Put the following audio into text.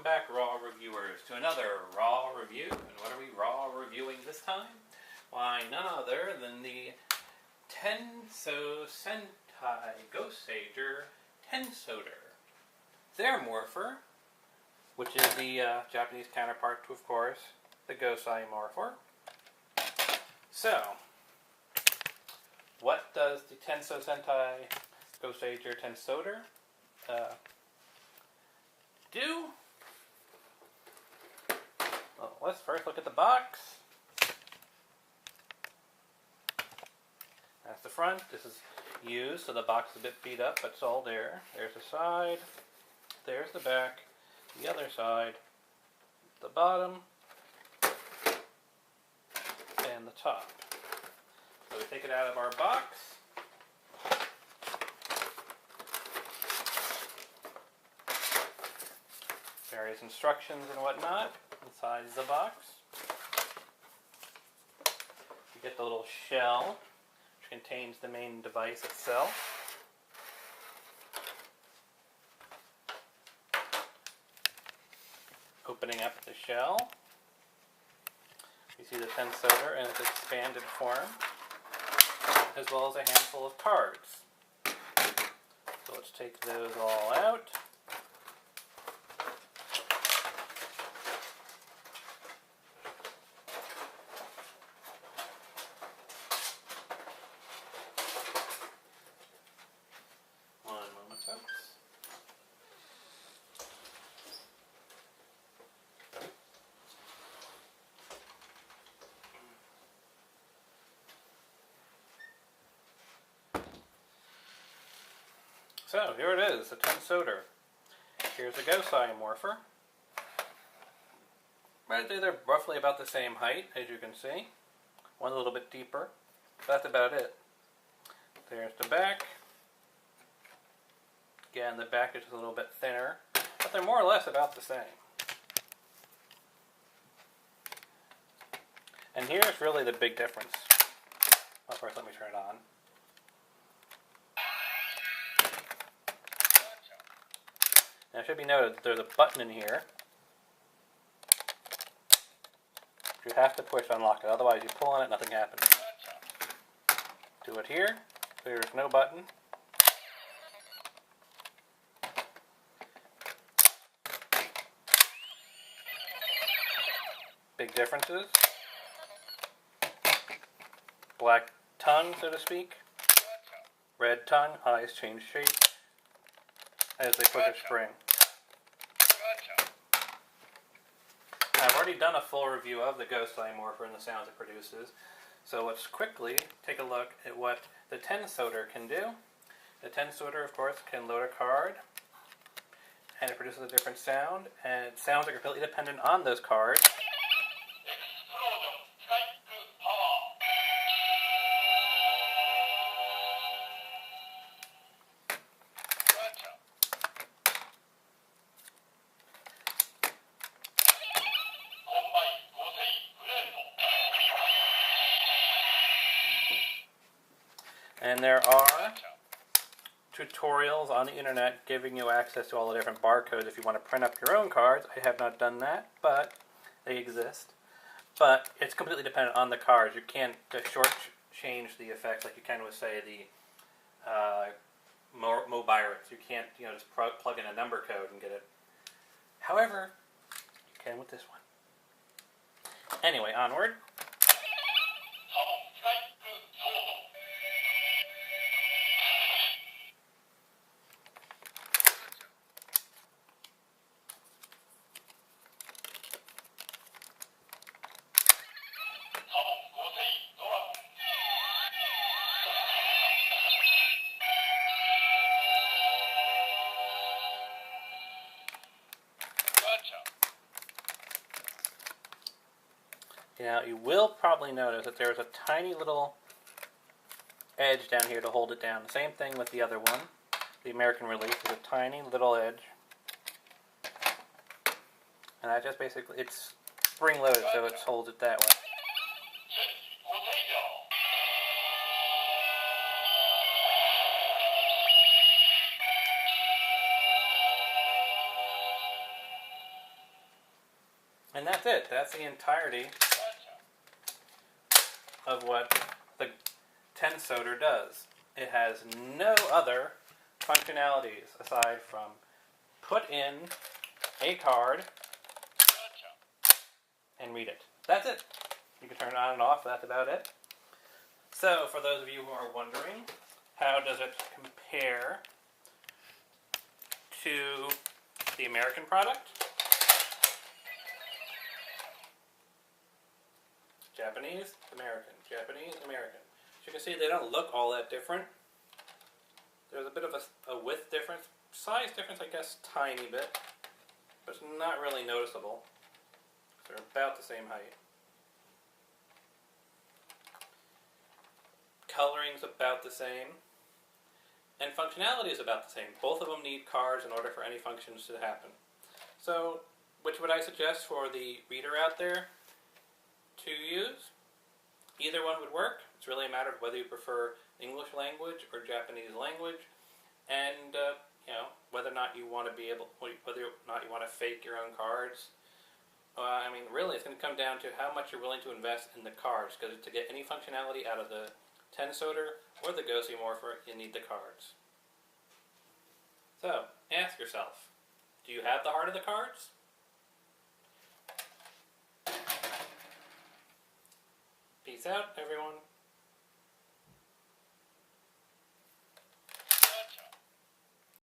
back, Raw Reviewers, to another Raw Review. And what are we Raw reviewing this time? Why, none other than the Tensou Sentai Gosieger Tensouder. Their morpher, which is the Japanese counterpart to, of course, the Gosei morpher. So, what does the Tensou Sentai Gosieger Tensouder do? Well, let's first look at the box. That's the front. This is used, so the box is a bit beat up, but it's all there. There's the side. There's the back. The other side. The bottom. And the top. So we take it out of our box. Various instructions and whatnot inside the box. You get the little shell, which contains the main device itself. Opening up the shell, you see the Tensouder in its expanded form, as well as a handful of cards. So let's take those all out. So here it is, the Tensouder. Here's the Gosei morpher. Right there, they're roughly about the same height, as you can see. One a little bit deeper. That's about it. There's the back. Again, the back is a little bit thinner, but they're more or less about the same. And here's really the big difference. Well, first let me turn it on. Now it should be noted that there's a button in here. You have to push to unlock it, otherwise you pull on it, nothing happens. Do it here, there's no button. Big differences. Black tongue, so to speak. Red tongue, eyes change shape as they push a spring. I've already done a full review of the Gosei morpher and the sounds it produces, so let's quickly take a look at what the Tensouder can do. The Tensouder, of course, can load a card, and it produces a different sound, and sounds are completely dependent on those cards. And there are tutorials on the internet giving you access to all the different barcodes if you want to print up your own cards. I have not done that, but they exist. But it's completely dependent on the cards. You can't short-change the effects like you can with, say, the Mobirex. You can't, just plug in a number code and get it. However, you can with this one. Anyway, onward. Now, you will probably notice that there's a tiny little edge down here to hold it down. The same thing with the other one. The American release is a tiny little edge. And that just basically, it's spring-loaded, so it holds it that way. And that's it. That's the entirety of what the Tensouder does. It has no other functionalities aside from put in a card and read it. That's it. You can turn it on and off. That's about it. So, for those of you who are wondering, how does it compare to the American product? Japanese, American. Japanese, American. As you can see, they don't look all that different. There's a bit of a width difference. Size difference, I guess, tiny bit. But it's not really noticeable. They're about the same height. Coloring's about the same. And functionality is about the same. Both of them need cards in order for any functions to happen. So, which would I suggest for the reader out there to use? Either one would work. It's really a matter of whether you prefer English language or Japanese language, and whether or not you want to whether or not you want to fake your own cards. I mean, really, it's going to come down to how much you're willing to invest in the cards, because to get any functionality out of the Tensouder or the Gosieger, you need the cards. So, ask yourself, do you have the heart of the cards? Peace out, everyone.